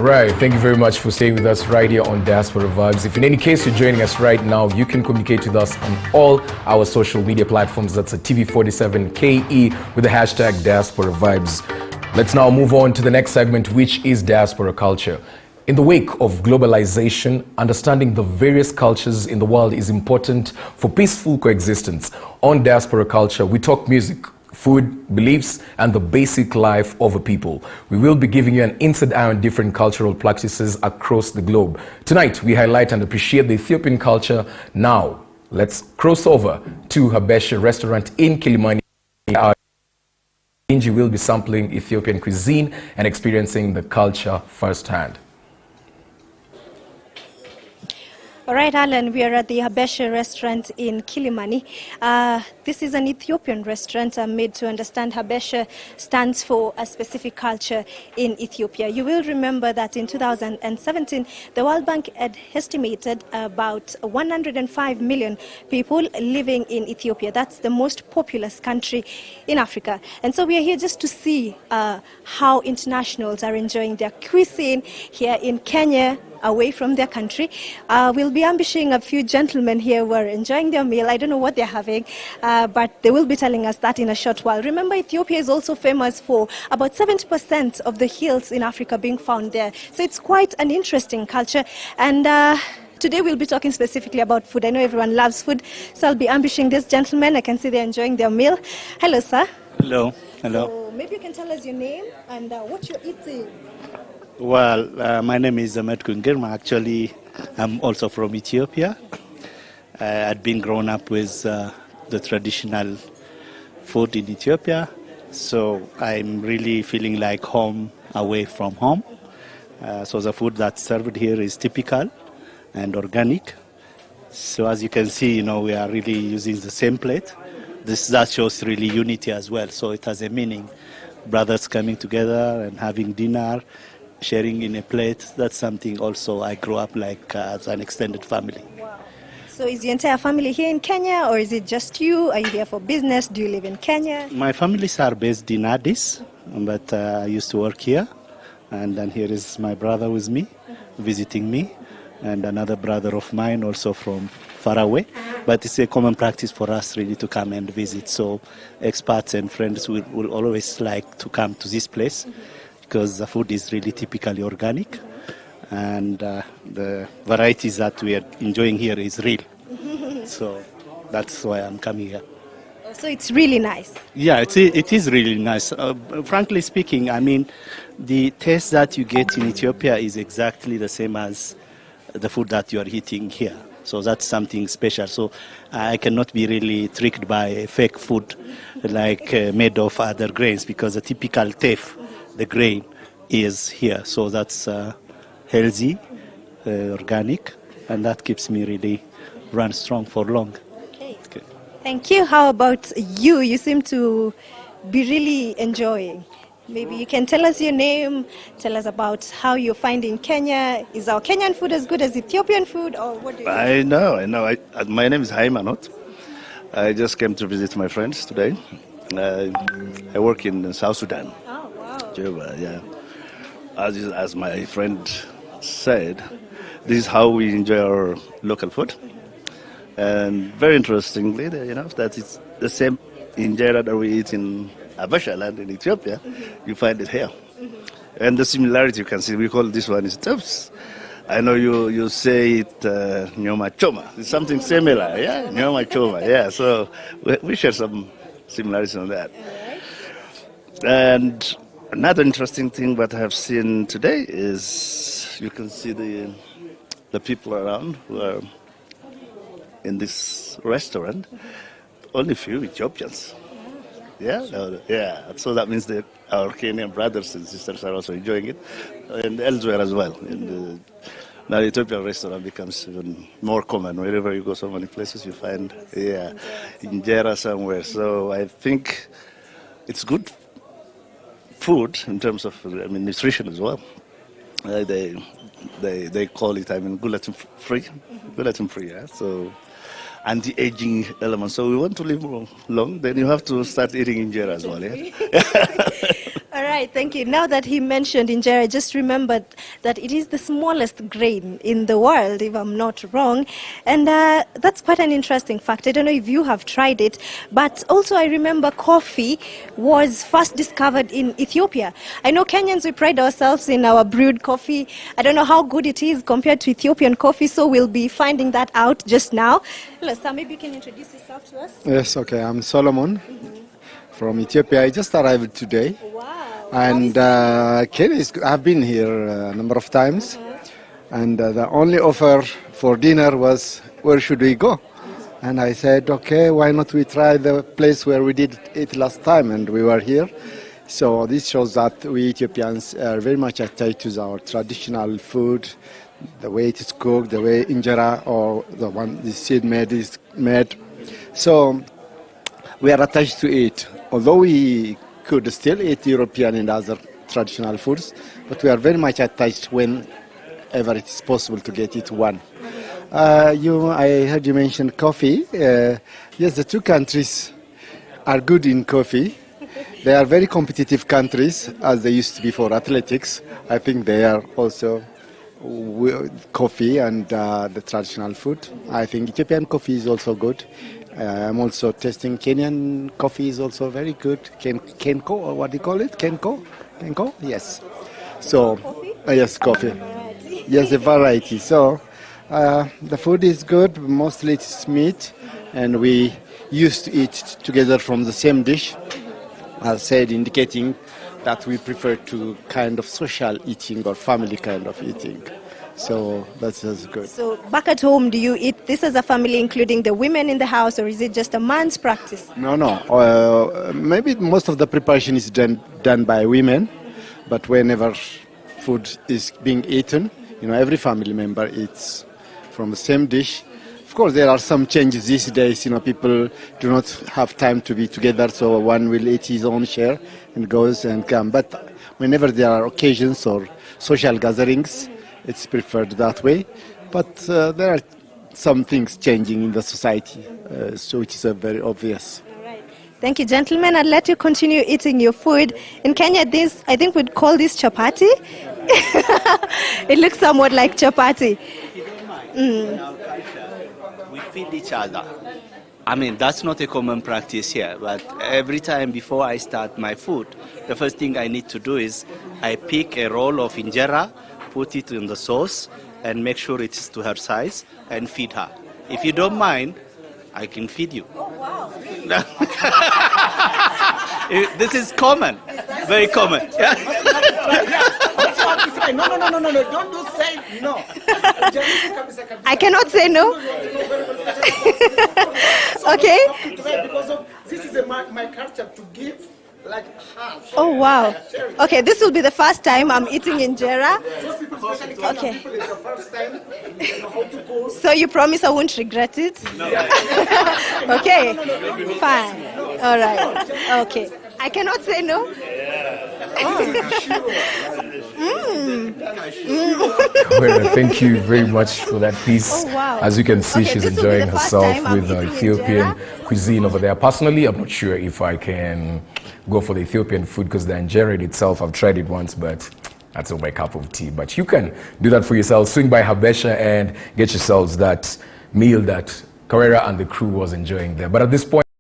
Right, thank you very much for staying with us right here on Diaspora Vibes. If in any case you're joining us right now, you can communicate with us on all our social media platforms. That's at TV47KE with the hashtag Diaspora Vibes. Let's now move on to the next segment, which is Diaspora Culture. In the wake of globalization, understanding the various cultures in the world is important for peaceful coexistence. On Diaspora Culture, we talk music, food, beliefs, and the basic life of a people. We will be giving you an inside eye on different cultural practices across the globe. Tonight, we highlight and appreciate the Ethiopian culture. Now, let's cross over to Habesha restaurant in Kilimani. Inji will be sampling Ethiopian cuisine and experiencing the culture firsthand. All right, Alan, we are at the Habesha restaurant in Kilimani. This is an Ethiopian restaurant made to understand Habesha stands for a specific culture in Ethiopia. You will remember that in 2017, the World Bank had estimated about 105 million people living in Ethiopia. That's the most populous country in Africa. And so we are here just to see how internationals are enjoying their cuisine here in Kenya, away from their country. We'll be ambushing a few gentlemen here who are enjoying their meal. I don't know what they're having, but they will be telling us that in a short while. Remember, Ethiopia is also famous for about 70% of the hills in Africa being found there. So it's quite an interesting culture. And today we'll be talking specifically about food. I know everyone loves food, so I'll be ambushing these gentlemen. I can see they're enjoying their meal. Hello, sir. Hello. Hello. So maybe you can tell us your name and what you're eating. Well, my name is Ahmed Kungirma. Actually, I'm also from Ethiopia. I'd been grown up with the traditional food in Ethiopia, so I'm really feeling like home away from home. So the food that's served here is typical and organic. So as you can see, we are really using the same plate. That shows really unity as well. So it has a meaning. Brothers coming together and having dinner, sharing in a plate, that's something also I grew up like as an extended family. Wow. So is the entire family here in Kenya, or is it just you? Are you here for business? Do you live in Kenya? My families are based in Addis, but I used to work here. And then here is my brother with me, visiting me, and another brother of mine also from far away. But it's a common practice for us really to come and visit. So expats and friends will always like to come to this place, because the food is really typically organic, and the varieties that we are enjoying here is real. So that's why I'm coming here. So it's really nice. Yeah, it is really nice. Frankly speaking, I mean, the taste that you get in Ethiopia is exactly the same as the food that you are eating here. So that's something special. So I cannot be really tricked by fake food like made of other grains, because the typical teff, the grain, is here. So that's healthy, organic, and that keeps me really run strong for long. Okay. Thank you. How about you? You seem to be really enjoying. Maybe you can tell us your name, tell us about how you're finding Kenya. Is our Kenyan food as good as Ethiopian food, or what do you I know. My name is Haimanot. I just came to visit my friends today. I work in South Sudan. Oh, wow. Juba, yeah. As my friend said, this is how we enjoy our local food. And very interestingly, that it's the same injera that we eat in Habesha land in Ethiopia, you find it here. And the similarity you can see, we call this one is tufts. I know you say it nyoma choma. It's something similar, yeah? Nyoma choma, yeah. So we share some similarities on that. And another interesting thing that I have seen today is you can see the people around who are in this restaurant, only few Ethiopians. Yeah. So that means that our Kenyan brothers and sisters are also enjoying it, and elsewhere as well. Now the Ethiopian restaurant becomes even more common. Wherever you go, so many places you find, injera somewhere. So I think it's good food in terms of, nutrition as well. They call it, gluten free, yeah. So anti-aging element. So we want to live long, then you have to start eating injera as well, yeah? All right. right, thank you. Now that he mentioned injera, I just remembered that it is the smallest grain in the world, if I'm not wrong. And that's quite an interesting fact. I don't know if you have tried it, but also I remember coffee was first discovered in Ethiopia. I know Kenyans, we pride ourselves in our brewed coffee. I don't know how good it is compared to Ethiopian coffee, so we'll be finding that out just now. Hello, sir, maybe you can introduce yourself to us. Yes, okay. I'm Solomon from Ethiopia. I just arrived today. Wow. And Kenya I've been here a number of times. And the only offer for dinner was, where should we go? And I said, okay, why not we try the place where we did it last time and we were here. So this shows that we Ethiopians are very much attached to our traditional food, the way it is cooked, the way injera or the one the seed made is made. So we are attached to it. Although we could still eat European and other traditional foods, but we are very much attached whenever it is possible to get it one. I heard you mention coffee. Yes, the two countries are good in coffee. They are very competitive countries, as they used to be for athletics. I think they are also coffee and the traditional food. I think Ethiopian coffee is also good. I'm also testing Kenyan coffee is also very good. Kenko, or what do you call it? Kenko? Kenko? Yes. So, yes, coffee. Yes, a variety. So, the food is good. Mostly it's meat, and we used to eat together from the same dish. As said, indicating that we prefer to kind of social eating or family kind of eating. So that's good. So back at home, do you eat this as a family, including the women in the house, or is it just a man's practice? No. Maybe most of the preparation is done by women, but whenever food is being eaten, every family member eats from the same dish. Of course, there are some changes these days. People do not have time to be together, so one will eat his own share and goes and come. But whenever there are occasions or social gatherings, it's preferred that way. But there are some things changing in the society, so it is very obvious. All right. Thank you, gentlemen. I'll let you continue eating your food. In Kenya, I think we'd call this chapati. It looks somewhat like chapati. We feed each other. I mean, that's not a common practice here, but every time before I start my food, the first thing I need to do is I pick a roll of injera, put it in the sauce, and make sure it's to her size, and feed her. If you don't mind, I can feed you. Oh, wow. This is common, very common. Yeah. No, don't do say no. I cannot say no. Okay. Because this is my culture to give like half. Oh, wow. Okay, this will be the first time I'm eating injera. Okay. It's the first time they know how to cook. So you promise I won't regret it? Okay, fine. All right. Okay. I cannot say no. Well, thank you very much for that piece. Oh, wow. As you can see, Okay, she's this will be enjoying the first herself time I'm with eating Ethiopian injera. cuisine over there. Personally, I'm not sure if I can go for the Ethiopian food because the injera itself, I've tried it once, but that's not my cup of tea. But you can do that for yourself. Swing by Habesha and get yourselves that meal that Carrera and the crew was enjoying there. But at this point,